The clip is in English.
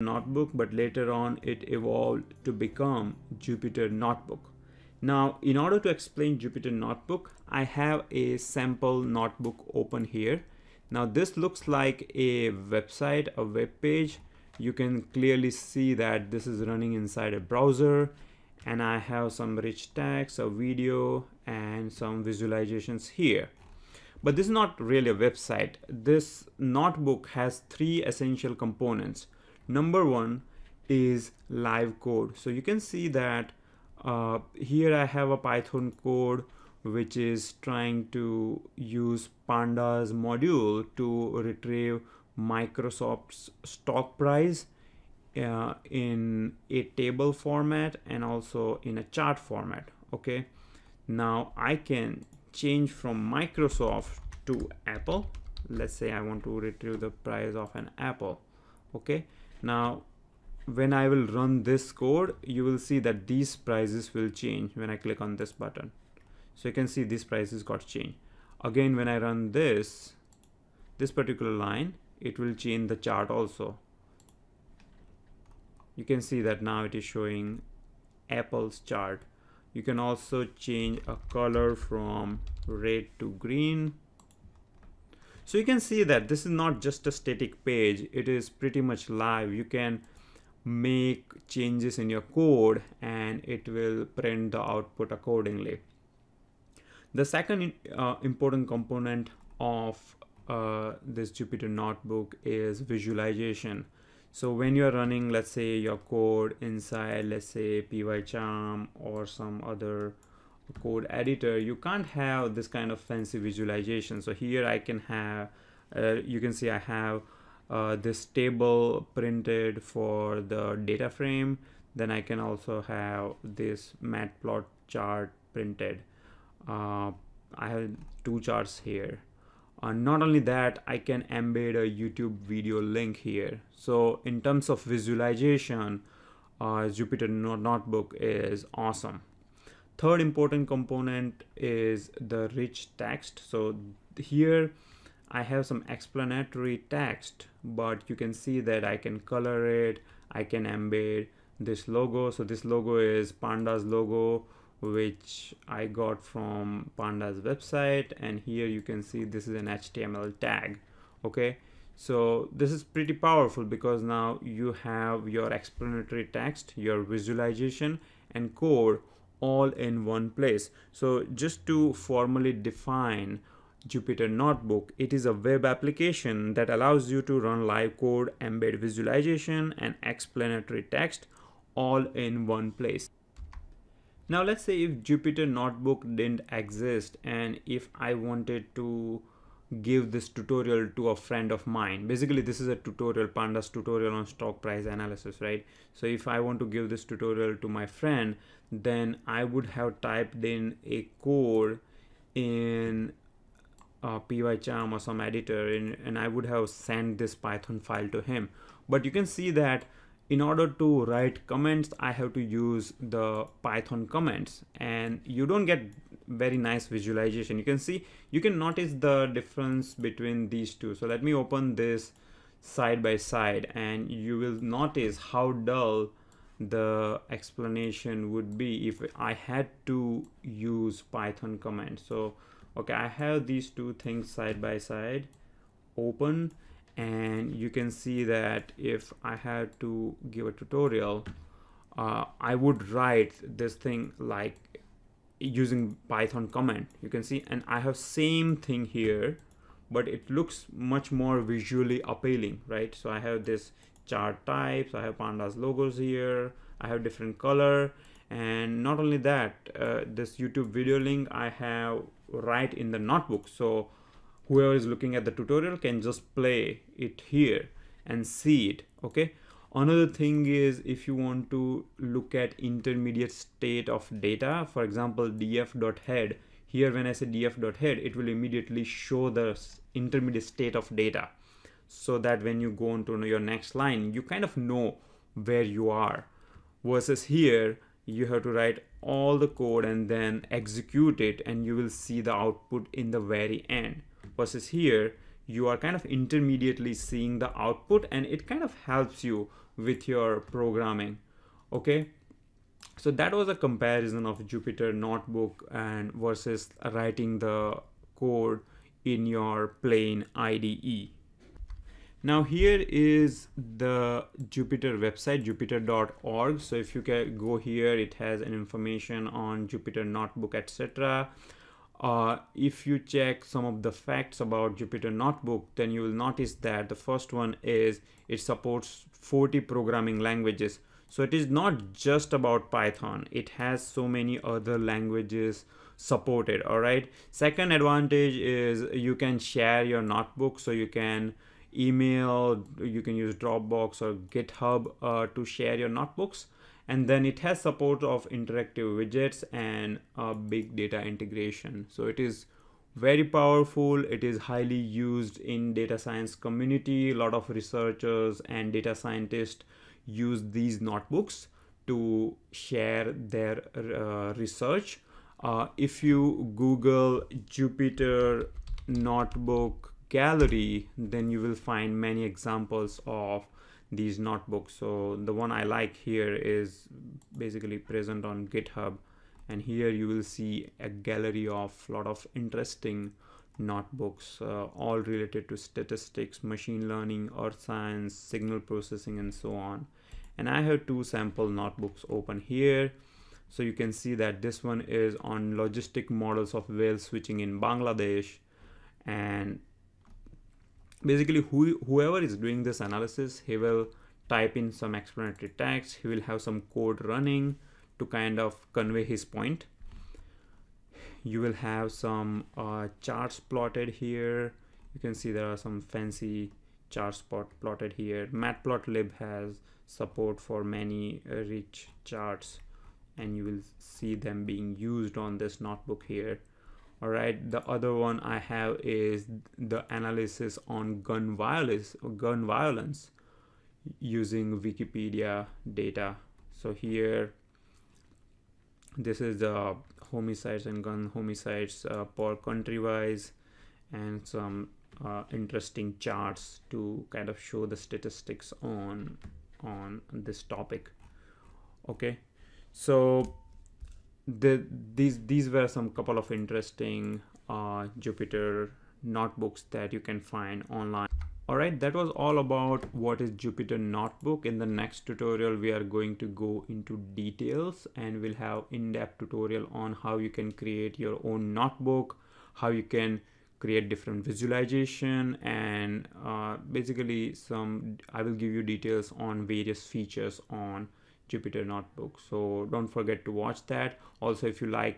Notebook, but later on it evolved to become Jupyter Notebook. Now, in order to explain Jupyter Notebook, I have a sample notebook open here. Now, this looks like a website, a web page. You can clearly see that this is running inside a browser, and I have some rich text, a video, and some visualizations here. But this is not really a website. This notebook has three essential components. Number one is live code. So you can see that here I have a Python code which is trying to use pandas module to retrieve Microsoft's stock price in a table format and also in a chart format. Okay, now I can change from Microsoft to Apple. Let's say I want to retrieve the price of an apple. Okay, now when I will run this code, you will see that these prices will change when I click on this button. So you can see these prices got changed. Again, when I run this particular line, it will change the chart also. You can see that now it is showing Apple's chart. You can also change a color from red to green. So you can see that this is not just a static page, it is pretty much live. You can make changes in your code and it will print the output accordingly. The second important component of this Jupyter Notebook is visualization. So when you're running, let's say, your code inside, let's say, pycharm or some other code editor, you can't have this kind of fancy visualization. So here I can have, you can see I have this table printed for the data frame. Then I can also have this matplot chart printed. I have two charts here. Not only that, I can embed a YouTube video link here. So in terms of visualization, Jupyter Notebook is awesome. Third important component is the rich text. So here I have some explanatory text, but you can see that I can color it. I can embed this logo. So this logo is Panda's logo, which I got from Panda's website, and here you can see this is an HTML tag. Okay, so this is pretty powerful because now you have your explanatory text, your visualization, and code all in one place. So just to formally define Jupyter Notebook, it is a web application that allows you to run live code, embed visualization, and explanatory text all in one place. Now let's say if Jupyter Notebook didn't exist and if I wanted to give this tutorial to a friend of mine. Basically this is a tutorial, Pandas tutorial on stock price analysis, right? So if I want to give this tutorial to my friend, then I would have typed in a code in pycharm or some editor and I would have sent this Python file to him. But you can see that in order to write comments, I have to use the Python comments, and you don't get very nice visualization. You can see, you can notice the difference between these two. So let me open this side by side and you will notice how dull the explanation would be if I had to use Python comments. So okay, I have these two things side by side open, and you can see that if I had to give a tutorial, I would write this thing like using Python comment. You can see, and I have same thing here, but it looks much more visually appealing, right? So I have this chart types, I have Pandas logos here, I have different color, and not only that, this YouTube video link I have right in the notebook. So whoever is looking at the tutorial can just play it here and see it. Okay, another thing is if you want to look at intermediate state of data, for example df.head, here when I say df.head, it will immediately show the intermediate state of data, so that when you go on to your next line, you kind of know where you are, versus here you have to write all the code and then execute it and you will see the output in the very end. Versus here you are kind of intermediately seeing the output, and it kind of helps you with your programming. Okay, so that was a comparison of Jupyter notebook and versus writing the code in your plain IDE. Now here is the Jupyter website, jupyter.org. So if you can go here, it has an information on Jupyter notebook, etc. If you check some of the facts about Jupyter notebook, then you will notice that the first one is it supports 40 programming languages. So it is not just about Python. It has so many other languages supported. All right. Second advantage is you can share your notebook. So you can email, you can use Dropbox or GitHub to share your notebooks. And then it has support of interactive widgets and big data integration. So it is very powerful. It is highly used in data science community. A lot of researchers and data scientists use these notebooks to share their research. If you Google Jupyter notebook gallery, then you will find many examples of these notebooks. So the one I like here is basically present on GitHub, and here you will see a gallery of a lot of interesting notebooks, all related to statistics, machine learning, earth science, signal processing, and so on. And I have two sample notebooks open here. So you can see that this one is on logistic models of whale switching in Bangladesh, and basically whoever is doing this analysis, he will type in some explanatory text, he will have some code running to kind of convey his point. You will have some charts plotted here. You can see there are some fancy charts plotted here. Matplotlib has support for many rich charts, and you will see them being used on this notebook here. All right, the other one I have is the analysis on gun violence using Wikipedia data. So here, this is the homicides and gun homicides per country wise, and some interesting charts to kind of show the statistics on this topic. Okay, so these were some couple of interesting Jupyter notebooks that you can find online. All right, that was all about what is Jupyter notebook. In the next tutorial, we are going to go into details, and we'll have in-depth tutorial on how you can create your own notebook, how you can create different visualization, and basically I will give you details on various features on Jupyter notebook. So don't forget to watch that. Also, if you like